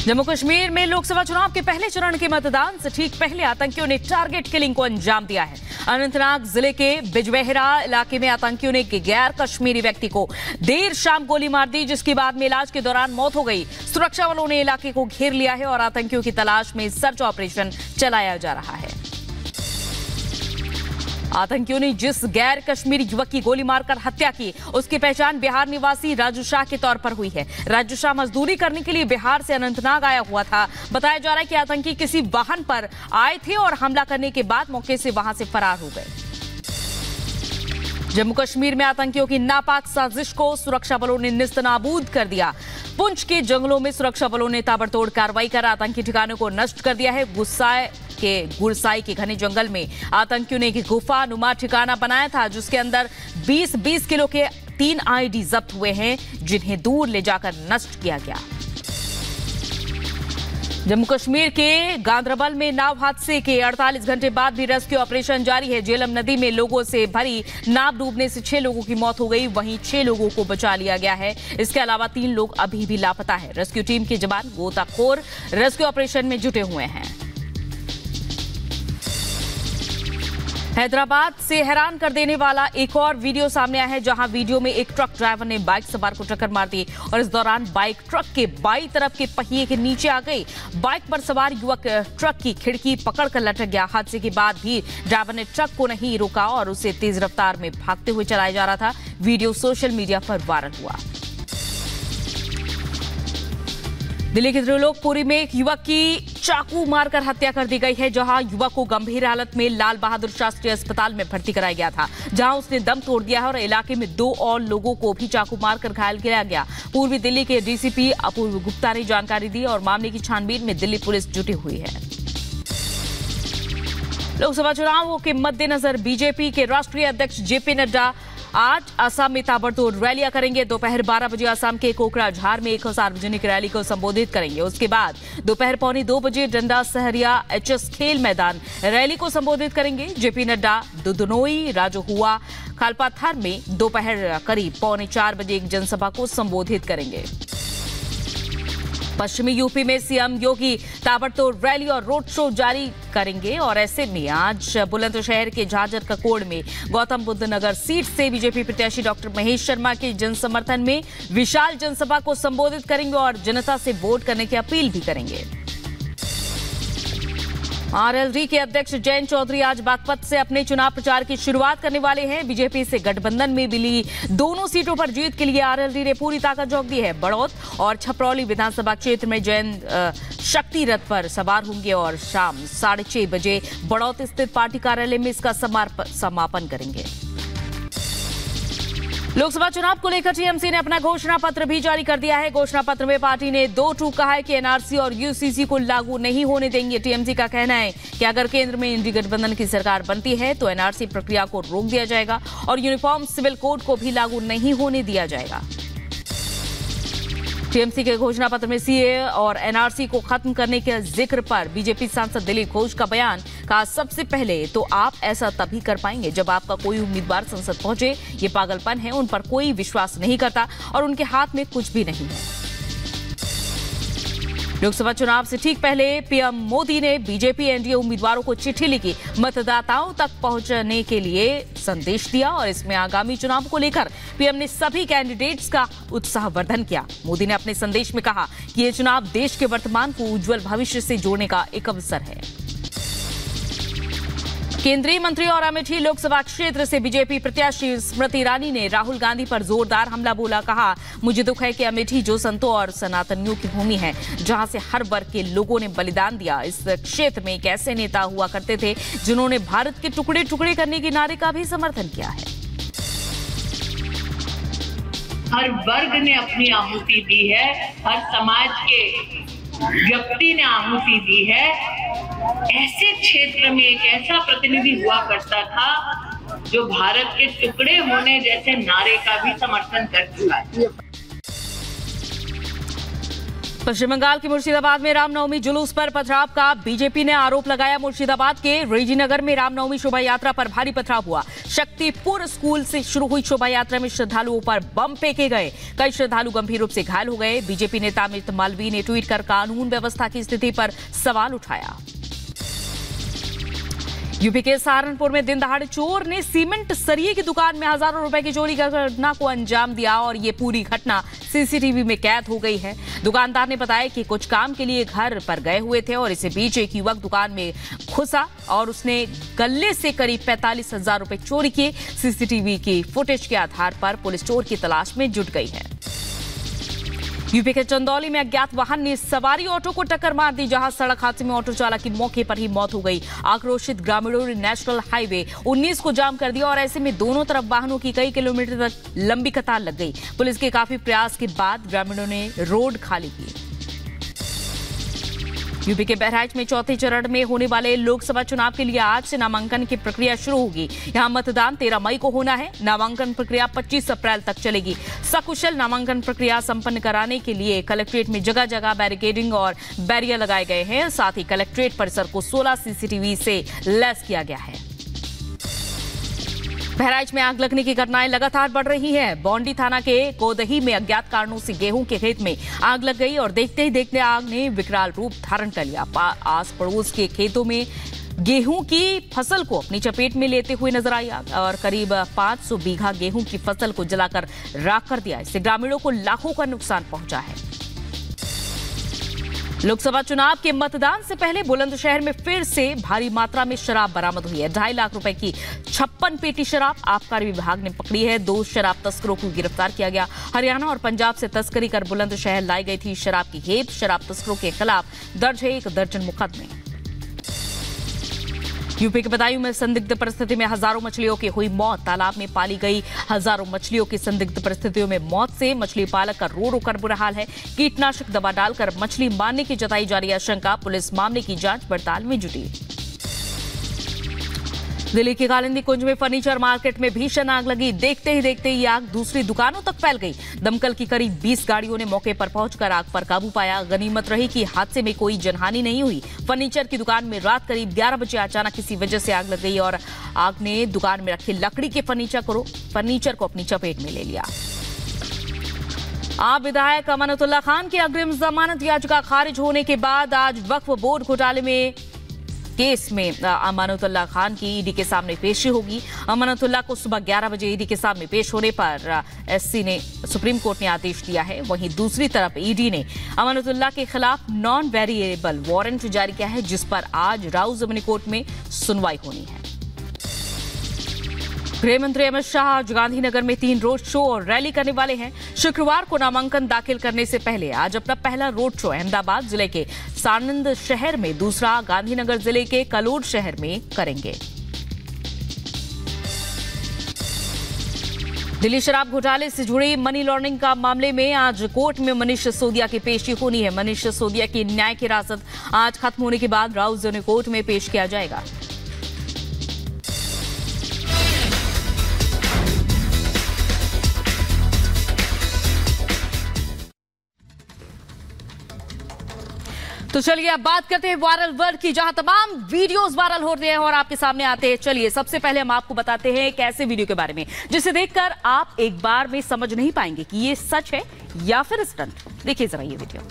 जम्मू कश्मीर में लोकसभा चुनाव के पहले चरण के मतदान से ठीक पहले आतंकियों ने टारगेट किलिंग को अंजाम दिया है। अनंतनाग जिले के बिजबेहरा इलाके में आतंकियों ने एक गैर कश्मीरी व्यक्ति को देर शाम गोली मार दी, जिसके बाद में इलाज के दौरान मौत हो गई। सुरक्षा बलों ने इलाके को घेर लिया है और आतंकियों की तलाश में सर्च ऑपरेशन चलाया जा रहा है। आतंकियों ने जिस गैर कश्मीरी युवक की गोली मारकर हत्या की, उसकी पहचान बिहार निवासी राजू शाह के तौर पर हुई है। राजू शाह मजदूरी करने के लिए बिहार से अनंतनाग आया हुआ था। बताया जा रहा है कि आतंकी किसी वाहन पर आए थे और हमला करने के बाद मौके से वहां से फरार हो गए। जम्मू कश्मीर में आतंकियों की नापाक साजिश को सुरक्षा बलों ने निस्तनाबूद कर दिया। पुंछ के जंगलों में सुरक्षा बलों ने ताबड़तोड़ कार्रवाई कर आतंकी ठिकानों को नष्ट कर दिया है। गुरसाई के घने जंगल में आतंकियों ने एक गुफा नुमा ठिकाना बनाया था, जिसके अंदर 20-20 किलो के 3 आईडी जब्त हुए हैं, जिन्हें दूर ले जाकर नष्ट किया गया। जम्मू कश्मीर के गांदरबल में नाव हादसे के 48 घंटे बाद भी रेस्क्यू ऑपरेशन जारी है। झेलम नदी में लोगों से भरी नाव डूबने से 6 लोगों की मौत हो गई, वहीं 6 लोगों को बचा लिया गया है। इसके अलावा 3 लोग अभी भी लापता है। रेस्क्यू टीम के जवान गोताखोर रेस्क्यू ऑपरेशन में जुटे हुए हैं। हैदराबाद से हैरान कर देने वाला एक और वीडियो सामने आया है, जहां वीडियो में एक ट्रक ड्राइवर ने बाइक सवार को टक्कर मार दी और इस दौरान बाइक ट्रक के बाईं तरफ के पहिए के नीचे आ गई। बाइक पर सवार युवक ट्रक की खिड़की पकड़कर लटक गया। हादसे के बाद भी ड्राइवर ने ट्रक को नहीं रोका और उसे तेज रफ्तार में भागते हुए चलाया जा रहा था। वीडियो सोशल मीडिया पर वायरल हुआ। दिल्ली के त्रिलोकपुरी में एक युवक की चाकू मारकर हत्या कर दी गई है, जहां युवक को गंभीर हालत में लाल बहादुर शास्त्री अस्पताल में भर्ती कराया गया था, जहां उसने दम तोड़ दिया है और इलाके में 2 और लोगों को भी चाकू मारकर घायल किया गया। पूर्वी दिल्ली के डीसीपी अपूर्व गुप्ता ने जानकारी दी और मामले की छानबीन में दिल्ली पुलिस जुटी हुई है। लोकसभा चुनावों के मद्देनजर बीजेपी के राष्ट्रीय अध्यक्ष जेपी नड्डा आज असम में ताबड़तोड़ रैलियां करेंगे। दोपहर 12 बजे असम के कोकराझार में एक सार्वजनिक रैली को संबोधित करेंगे। उसके बाद दोपहर 1:45 बजे डंडा सहरिया एचएस खेल मैदान रैली को संबोधित करेंगे। जेपी नड्डा दुधनोई, राजोहुआ, खालपाथर में दोपहर करीब 3:45 बजे एक जनसभा को संबोधित करेंगे। पश्चिमी यूपी में सीएम योगी ताबड़तोड़ रैली और रोड शो जारी करेंगे और ऐसे में आज बुलंदशहर के झाझर ककोड़ में गौतम बुद्ध नगर सीट से बीजेपी प्रत्याशी डॉक्टर महेश शर्मा के जनसमर्थन में विशाल जनसभा को संबोधित करेंगे और जनता से वोट करने की अपील भी करेंगे। आरएलडी के अध्यक्ष जयंत चौधरी आज बागपत से अपने चुनाव प्रचार की शुरुआत करने वाले हैं। बीजेपी से गठबंधन में मिली दोनों सीटों पर जीत के लिए आरएलडी ने पूरी ताकत झोंक दी है। बड़ौत और छपरौली विधानसभा क्षेत्र में जयंत शक्ति रथ पर सवार होंगे और शाम 6:30 बजे बड़ौत स्थित पार्टी कार्यालय में इसका समापन करेंगे। लोकसभा चुनाव को लेकर टीएमसी ने अपना घोषणा पत्र भी जारी कर दिया है। घोषणा पत्र में पार्टी ने 2 टूक कहा है कि एनआरसी और यूसीसी को लागू नहीं होने देंगे। टीएमसी का कहना है कि अगर केंद्र में इंडी गठबंधन की सरकार बनती है तो एनआरसी प्रक्रिया को रोक दिया जाएगा और यूनिफॉर्म सिविल कोड को भी लागू नहीं होने दिया जाएगा। टीएमसी के घोषणा पत्र में सीए और एनआरसी को खत्म करने के जिक्र पर बीजेपी सांसद दिलीप घोष का बयान कहा, सबसे पहले तो आप ऐसा तभी कर पाएंगे जब आपका कोई उम्मीदवार संसद पहुंचे। ये पागलपन है, उन पर कोई विश्वास नहीं करता और उनके हाथ में कुछ भी नहीं है। लोकसभा चुनाव से ठीक पहले पीएम मोदी ने बीजेपी एनडीए उम्मीदवारों को चिट्ठी लिखी, मतदाताओं तक पहुंचने के लिए संदेश दिया और इसमें आगामी चुनाव को लेकर पीएम ने सभी कैंडिडेट्स का उत्साहवर्धन किया। मोदी ने अपने संदेश में कहा कि ये चुनाव देश के वर्तमान को उज्जवल भविष्य से जोड़ने का एक अवसर है। केंद्रीय मंत्री और अमेठी लोकसभा क्षेत्र से बीजेपी प्रत्याशी स्मृति ईरानी ने राहुल गांधी पर जोरदार हमला बोला। कहा, मुझे दुख है कि अमेठी जो संतों और सनातनियों की भूमि है, जहां से हर वर्ग के लोगों ने बलिदान दिया। इस क्षेत्र में एक ऐसे नेता हुआ करते थे जिन्होंने भारत के टुकड़े टुकड़े करने के नारे का भी समर्थन किया है। हर वर्ग ने अपनी आहुति दी है, हर समाज के व्यक्ति ने आहुति दी है। ऐसे क्षेत्र में एक ऐसा प्रतिनिधि हुआ करता था जो भारत के टुकड़े होने जैसे नारे का भी समर्थन कर चुका है। पश्चिम बंगाल के मुर्शिदाबाद में रामनवमी जुलूस पर पथराव का बीजेपी ने आरोप लगाया। मुर्शिदाबाद के रेजीनगर में रामनवमी शोभा यात्रा पर भारी पथराव हुआ। शक्तिपुर स्कूल से शुरू हुई शोभा यात्रा में श्रद्धालुओं पर बम फेंके गए। कई श्रद्धालु गंभीर रूप से घायल हो गए। बीजेपी नेता अमित मालवीय ने ट्वीट कर कानून व्यवस्था की स्थिति पर सवाल उठाया। यूपी के सहारनपुर में दिन दहाड़े चोर ने सीमेंट सरिये की दुकान में हजारों रुपए की चोरी कर घटना को अंजाम दिया और ये पूरी घटना सीसीटीवी में कैद हो गई है। दुकानदार ने बताया कि कुछ काम के लिए घर पर गए हुए थे और इसी बीच एक युवक दुकान में घुसा और उसने गल्ले से करीब 45,000 रुपए चोरी किए। सीसीटीवी की फुटेज के आधार पर पुलिस चोर की तलाश में जुट गई है। यूपी के चंदौली में अज्ञात वाहन ने सवारी ऑटो को टक्कर मार दी, जहां सड़क हादसे में ऑटो चालक की मौके पर ही मौत हो गई। आक्रोशित ग्रामीणों ने नेशनल हाईवे 19 को जाम कर दिया और ऐसे में दोनों तरफ वाहनों की कई किलोमीटर तक लंबी कतार लग गई। पुलिस के काफी प्रयास के बाद ग्रामीणों ने रोड खाली की। यूपी के बहराइच में चौथे चरण में होने वाले लोकसभा चुनाव के लिए आज से नामांकन की प्रक्रिया शुरू होगी। यहां मतदान 13 मई को होना है। नामांकन प्रक्रिया 25 अप्रैल तक चलेगी। सकुशल नामांकन प्रक्रिया संपन्न कराने के लिए कलेक्ट्रेट में जगह जगह बैरिकेडिंग और बैरियर लगाए गए हैं। साथ ही कलेक्ट्रेट परिसर को 16 सीसीटीवी से लैस किया गया है। बहराइच में आग लगने की घटनाएं लगातार बढ़ रही हैं। बौंडी थाना के कोदही में अज्ञात कारणों से गेहूं के खेत में आग लग गई और देखते ही देखते आग ने विकराल रूप धारण कर लिया। आस पड़ोस के खेतों में गेहूं की फसल को अपनी चपेट में लेते हुए नजर आई आग और करीब 500 बीघा गेहूं की फसल को जलाकर राख कर दिया। इससे ग्रामीणों को लाखों का नुकसान पहुंचा है। लोकसभा चुनाव के मतदान से पहले बुलंदशहर में फिर से भारी मात्रा में शराब बरामद हुई है। 2.5 लाख रुपए की 56 पेटी शराब आबकारी विभाग ने पकड़ी है। 2 शराब तस्करों को गिरफ्तार किया गया। हरियाणा और पंजाब से तस्करी कर बुलंदशहर लाई गई थी शराब की खेप। शराब तस्करों के खिलाफ दर्ज है 1 दर्जन मुकदमे। यूपी के बदायूं में संदिग्ध परिस्थिति में हजारों मछलियों की हुई मौत। तालाब में पाली गई हजारों मछलियों की संदिग्ध परिस्थितियों में मौत से मछली पालक का रो रो कर बुरा हाल है। कीटनाशक दवा डालकर मछली मारने की जताई जा रही आशंका। पुलिस मामले की जांच पड़ताल में जुटी। दिल्ली के कालिंदी कुंज में फर्नीचर मार्केट में भीषण आग लगी। देखते ही देखते ये आग दूसरी दुकानों तक फैल गई। दमकल की करीब 20 गाड़ियों ने मौके पर पहुंचकर आग पर काबू पाया। गनीमत रही कि हादसे में कोई जनहानि नहीं हुई। फर्नीचर की दुकान में रात करीब 11 बजे अचानक किसी वजह से आग लग गई और आग ने दुकान में रखे लकड़ी के फर्नीचर को अपनी चपेट में ले लिया। आप विधायक अमानतुल्लाह खान की अग्रिम जमानत याचिका खारिज होने के बाद आज वक्फ बोर्ड घोटाले में केस में अमानतुल्लाह खान की ईडी के सामने पेशी होगी। अमानतुल्लाह को सुबह 11 बजे ईडी के सामने पेश होने पर एससी ने सुप्रीम कोर्ट ने आदेश दिया है। वहीं दूसरी तरफ ईडी ने अमानतुल्लाह के खिलाफ नॉन वेरिएबल वारंट जारी किया है, जिस पर आज राउ जमानी कोर्ट में सुनवाई होनी है। गृह मंत्री अमित शाह आज गांधीनगर में 3 रोड शो और रैली करने वाले हैं। शुक्रवार को नामांकन दाखिल करने से पहले आज अपना पहला रोड शो अहमदाबाद जिले के सानंद शहर में, दूसरा गांधीनगर जिले के कलोड शहर में करेंगे। दिल्ली शराब घोटाले से जुड़ी मनी लॉन्ड्रिंग का मामले में आज कोर्ट में मनीष सिसोदिया की पेशी होनी है। मनीष सिसोदिया की न्यायिक हिरासत आज खत्म होने के बाद राउ जोन कोर्ट में पेश किया जाएगा। तो चलिए अब बात करते हैं वायरल वर्ल्ड की, जहां तमाम वीडियोस वायरल हो रहे हैं और आपके सामने आते हैं। चलिए सबसे पहले हम आपको बताते हैं एक ऐसे वीडियो के बारे में जिसे देखकर आप एक बार में समझ नहीं पाएंगे कि ये सच है या फिर स्टंट। देखिए जरा ये वीडियो।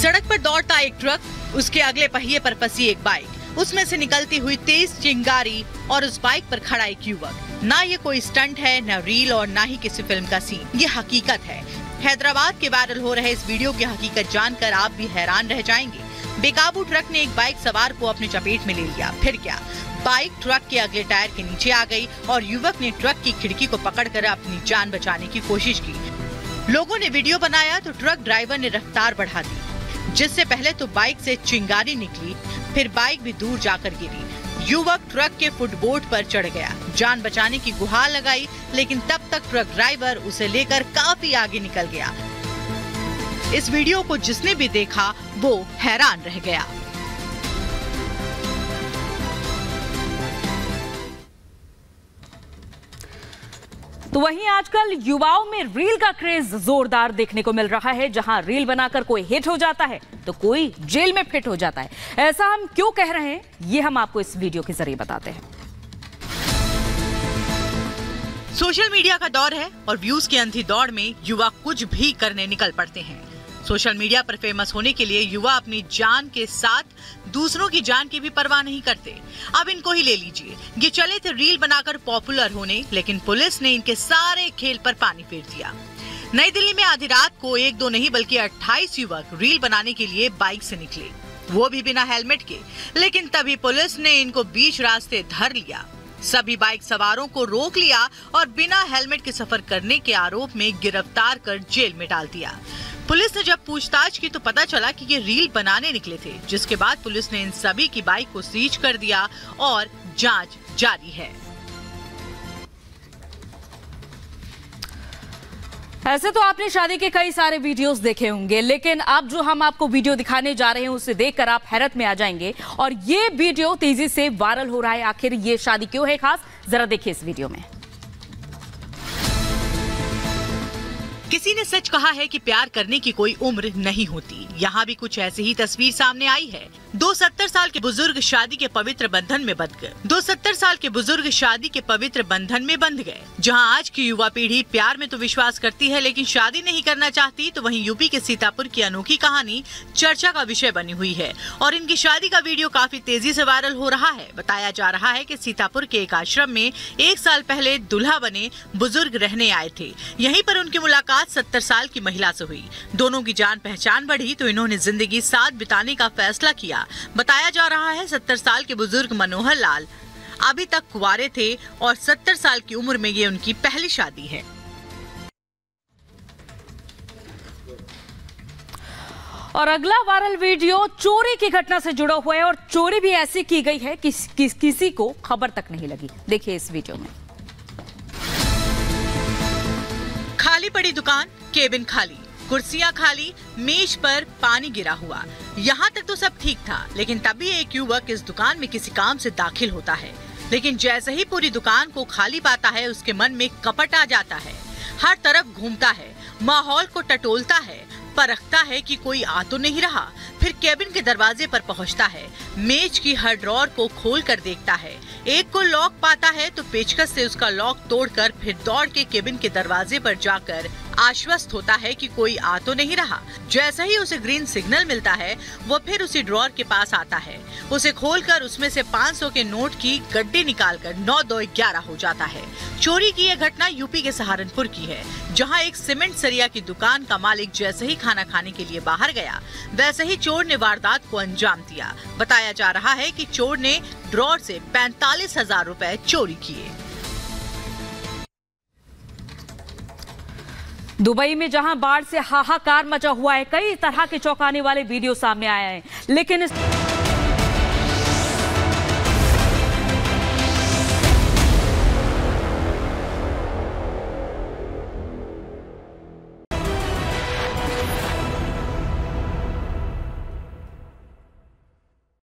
सड़क पर दौड़ता एक ट्रक, उसके अगले पहिए पर फंसी एक बाइक, उसमें से निकलती हुई तेज चिंगारी और उस बाइक पर खड़ा एक युवक। ना ये कोई स्टंट है, ना रील और ना ही किसी फिल्म का सीन, ये हकीकत है। हैदराबाद के वायरल हो रहे इस वीडियो की हकीकत जानकर आप भी हैरान रह जाएंगे। बेकाबू ट्रक ने एक बाइक सवार को अपनी चपेट में ले लिया। फिर क्या, बाइक ट्रक के अगले टायर के नीचे आ गई और युवक ने ट्रक की खिड़की को पकड़कर अपनी जान बचाने की कोशिश की। लोगों ने वीडियो बनाया तो ट्रक ड्राइवर ने रफ्तार बढ़ा दी, जिससे पहले तो बाइक से चिंगारी निकली, फिर बाइक भी दूर जाकर गिरी। युवक ट्रक के फुटबोर्ड पर चढ़ गया, जान बचाने की गुहार लगाई, लेकिन तब तक ट्रक ड्राइवर उसे लेकर काफी आगे निकल गया। इस वीडियो को जिसने भी देखा वो हैरान रह गया। तो वहीं आजकल युवाओं में रील का क्रेज जोरदार देखने को मिल रहा है। जहां रील बनाकर कोई हिट हो जाता है तो कोई जेल में फिट हो जाता है। ऐसा हम क्यों कह रहे हैं, ये हम आपको इस वीडियो के जरिए बताते हैं। सोशल मीडिया का दौर है और व्यूज की अंधी दौड़ में युवा कुछ भी करने निकल पड़ते हैं। सोशल मीडिया पर फेमस होने के लिए युवा अपनी जान के साथ दूसरों की जान की भी परवाह नहीं करते। अब इनको ही ले लीजिए, ये चले थे रील बनाकर पॉपुलर होने, लेकिन पुलिस ने इनके सारे खेल पर पानी फेर दिया। नई दिल्ली में आधी रात को 1-2 नहीं बल्कि 28 युवक रील बनाने के लिए बाइक से निकले, वो भी बिना हेलमेट के। लेकिन तभी पुलिस ने इनको बीच रास्ते धर लिया। सभी बाइक सवारों को रोक लिया और बिना हेलमेट के सफर करने के आरोप में गिरफ्तार कर जेल में डाल दिया। पुलिस ने जब पूछताछ की तो पता चला कि ये रील बनाने निकले थे, जिसके बाद पुलिस ने इन सभी की बाइक को सीज कर दिया और जांच जारी है। ऐसे तो आपने शादी के कई सारे वीडियोस देखे होंगे, लेकिन अब जो हम आपको वीडियो दिखाने जा रहे हैं उसे देखकर आप हैरत में आ जाएंगे। और ये वीडियो तेजी से वायरल हो रहा है। आखिर ये शादी क्यों है खास, जरा देखिए इस वीडियो में। किसी ने सच कहा है कि प्यार करने की कोई उम्र नहीं होती। यहाँ भी कुछ ऐसी ही तस्वीर सामने आई है। 70 साल के बुजुर्ग शादी के पवित्र बंधन में बंध गए। 70 साल के बुजुर्ग शादी के पवित्र बंधन में बंध गए। जहाँ आज की युवा पीढ़ी प्यार में तो विश्वास करती है लेकिन शादी नहीं करना चाहती, तो वहीं यूपी के सीतापुर की अनोखी कहानी चर्चा का विषय बनी हुई है और इनकी शादी का वीडियो काफी तेजी से वायरल हो रहा है। बताया जा रहा है कि सीतापुर के एक आश्रम में 1 साल पहले दूल्हा बने बुजुर्ग रहने आए थे। यहीं पर उनकी मुलाकात 70 साल की महिला से हुई। दोनों की जान पहचान बढ़ी तो इन्होंने जिंदगी साथ बिताने का फैसला किया। बताया जा रहा है 70 साल के बुजुर्ग मनोहर लाल अभी तक कुंवारे थे और 70 साल की उम्र में ये उनकी पहली शादी है। और अगला वायरल वीडियो चोरी की घटना से जुड़ा हुआ है और चोरी भी ऐसी की गई है कि किसी को खबर तक नहीं लगी। देखिए इस वीडियो में। खाली पड़ी दुकान, केबिन खाली, कुर्सियां खाली, मेज पर पानी गिरा हुआ। यहाँ तक तो सब ठीक था, लेकिन तभी एक युवक इस दुकान में किसी काम से दाखिल होता है। लेकिन जैसे ही पूरी दुकान को खाली पाता है, उसके मन में कपट आ जाता है। हर तरफ घूमता है, माहौल को टटोलता है, परखता है कि कोई आ तो नहीं रहा। फिर केबिन के दरवाजे पर पहुंचता है, मेज की हर ड्रॉर को खोल कर देखता है। एक को लॉक पाता है तो पेचकस से उसका लॉक तोड़कर फिर दौड़ के केबिन के दरवाजे पर जाकर आश्वस्त होता है कि कोई आ तो नहीं रहा। जैसे ही उसे ग्रीन सिग्नल मिलता है, वो फिर उसी ड्रॉर के पास आता है। उसे खोलकर उसमें से 500 के नोट की गड्डी निकालकर 9-2-11 हो जाता है। चोरी की यह घटना यूपी के सहारनपुर की है, जहां एक सीमेंट सरिया की दुकान का मालिक जैसे ही खाना खाने के लिए बाहर गया, वैसे ही चोर ने वारदात को अंजाम दिया। बताया जा रहा है कि चोर ने ड्रॉर से 45,000 रुपए चोरी किए। दुबई में जहां बाढ़ से हाहाकार मचा हुआ है, कई तरह के चौंकाने वाले वीडियो सामने आए हैं, लेकिन